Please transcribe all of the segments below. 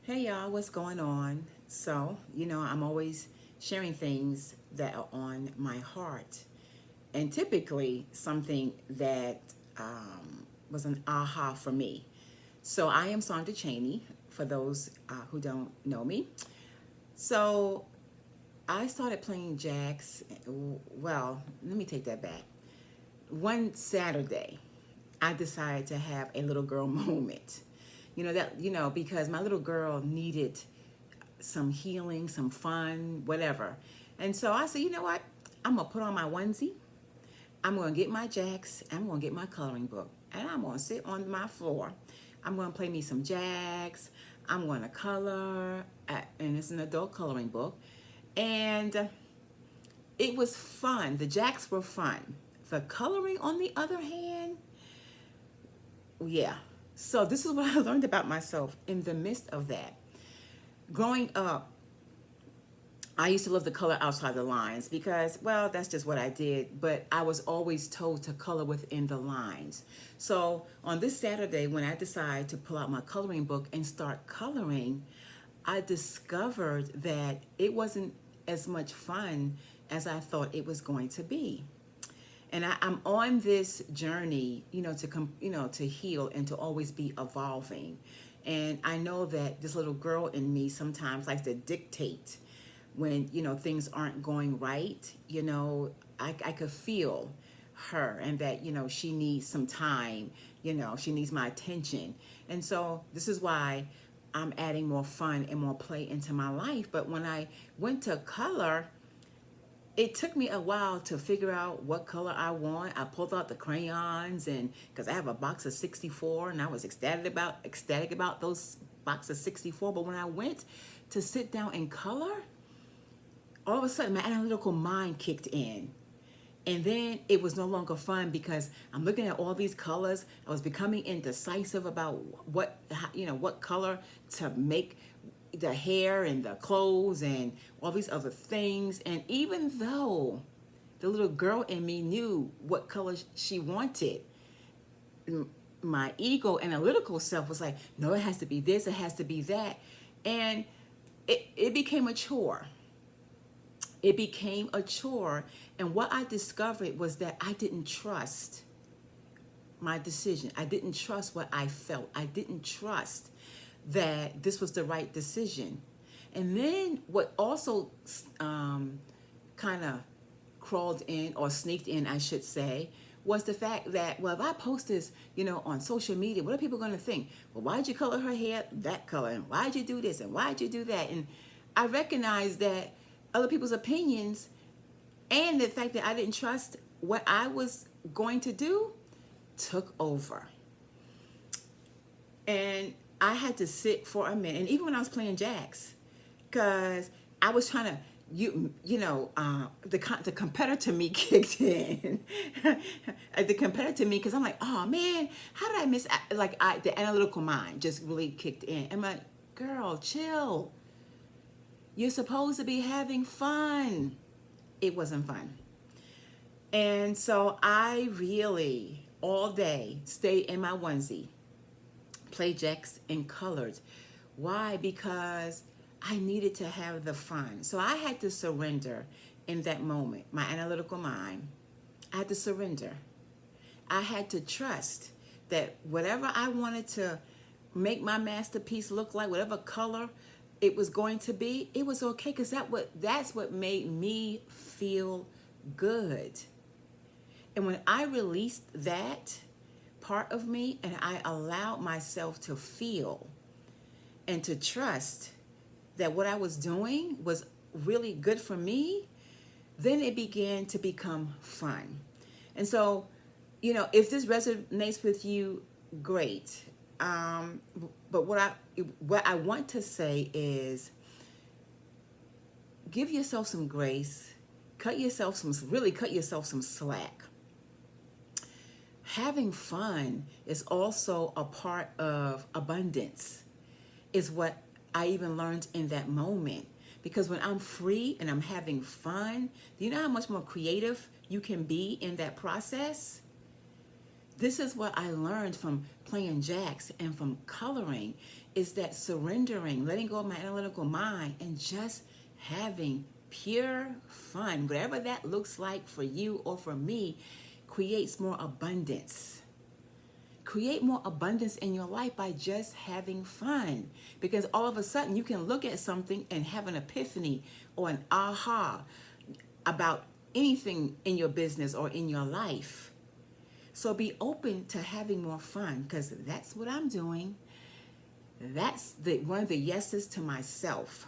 Hey y'all, what's going on? I'm always sharing things that are on my heart, and typically something that was an aha for me. So, I am Sandra Cheney, for those who don't know me. So, I started playing jacks. Well, let me take that back. One Saturday, I decided to have a little girl moment. Because my little girl needed some healing, some fun, whatever. And so I said, you know what? I'm gonna put on my onesie. I'm gonna get my jacks. I'm gonna get my coloring book, and I'm gonna sit on my floor. I'm gonna play me some jacks. I'm gonna color, and it's an adult coloring book, and it was fun. The jacks were fun. The coloring, on the other hand, yeah. So this is what I learned about myself in the midst of that. Growing up, I used to love the color outside the lines because, well, that's just what I did. But I was always told to color within the lines. So on this Saturday, when I decided to pull out my coloring book and start coloring, I discovered that it wasn't as much fun as I thought it was going to be. And I'm on this journey, to heal and to always be evolving. And I know that this little girl in me sometimes likes to dictate when things aren't going right. I could feel her, and that she needs some time. She needs my attention. And so this is why I'm adding more fun and more play into my life. But when I went to color, it took me a while to figure out what color I want. I pulled out the crayons, and because I have a box of 64, and I was ecstatic about those box of 64. But when I went to sit down and color, all of a sudden my analytical mind kicked in. And then it was no longer fun because I'm looking at all these colors. I was becoming indecisive about what color to make the hair and the clothes and all these other things. And even though the little girl in me knew what color she wanted, my ego analytical self was like, no, it has to be this, it has to be that. And it became a chore. It became a chore. And what I discovered was that I didn't trust my decision. I didn't trust what I felt. I didn't trust that this was the right decision. And then what also kind of crawled in, or sneaked in, I should say, was the fact that, well, if I post this, on social media, what are people going to think? Well, why'd you color her hair that color? And why'd you do this? And why'd you do that? And I recognized that other people's opinions, and the fact that I didn't trust what I was going to do, took over. And I had to sit for a minute. And even when I was playing jacks, because I was trying to, the competitor me kicked in. The competitor me, because I'm like, oh man, how did I miss? The analytical mind just really kicked in. I'm like, girl, chill. You're supposed to be having fun. It wasn't fun. And so I really, all day, stayed in my onesie, play jacks and colored. Why? Because I needed to have the fun. So I had to surrender in that moment. My analytical mind, I had to surrender. I had to trust that whatever I wanted to make my masterpiece look like, whatever color it was going to be, it was okay, because that's what made me feel good. And when I released that part of me, and I allowed myself to feel and to trust that what I was doing was really good for me, then it began to become fun. And so, if this resonates with you, great. But what I want to say is, give yourself some grace, cut yourself some slack. Having fun is also a part of abundance, is what I even learned in that moment. Because when I'm free and I'm having fun, do you know how much more creative you can be in that process? This is what I learned from playing jacks and from coloring. is that surrendering, letting go of my analytical mind, and just having pure fun, whatever that looks like for you or for me, creates more abundance. Create more abundance in your life by just having fun. Because all of a sudden you can look at something and have an epiphany or an aha about anything in your business or in your life. So be open to having more fun, because that's what I'm doing. That's one of the yeses to myself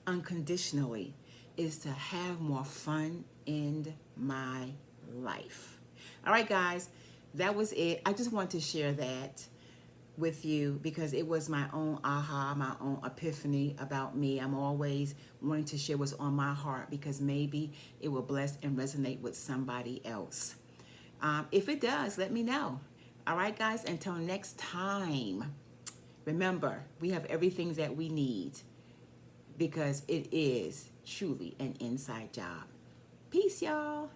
unconditionally, is to have more fun in my life. All right, guys, that was it. I just wanted to share that with you because it was my own aha, my own epiphany about me. I'm always wanting to share what's on my heart because maybe it will bless and resonate with somebody else. If it does, let me know. All right, guys, until next time, remember, we have everything that we need because it is truly an inside job. Peace, y'all.